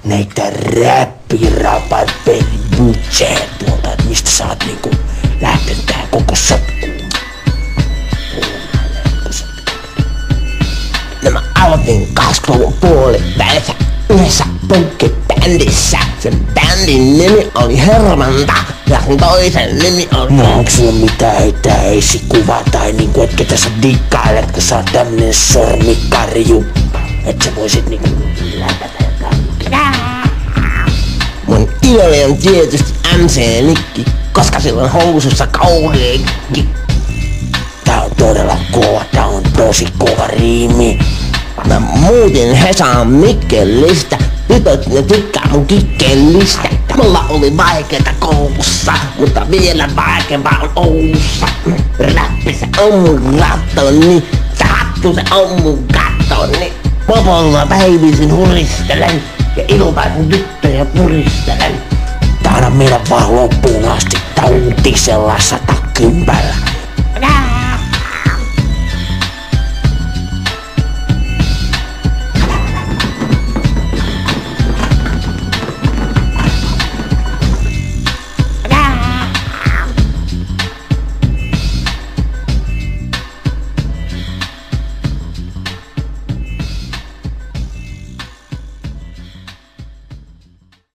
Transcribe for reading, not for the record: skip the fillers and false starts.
Näitä räppirapat butcher tuolta, et mistä sä oot niinku lähtenyt tähän koko sotkuun. No mä aloitin 20-luvun puolivälissä yhdessä punkkibändissä. Sen bändin nimi oli Hermanta ja sen toisen nimi oli... No onks sulla mitään heittää esikuva tai niinku et ketä sä dikkailet, kun sä oot tämmönen sormikarju? Et sä voisit niinku läpätä jotain. Mun idoli on tietysti MC Nikki, koska sillä on housussa kauheekki. Tää on todella kova, tää on tosi kova riimi. Mä muutin Hesaan Mikkelistä, tytöt ne tykkää mun kikkelistä. Mulla oli vaikeeta koulussa, mutta vielä vaikeampaa on Oulussa. Räppi se on mun rattoni, se hattu se on mun kattoni. Mopolla päivisin huristelen ja iltaisin tyttöjä puristelen. Tää on meidän vaan loppuun asti, tää uutisella 110.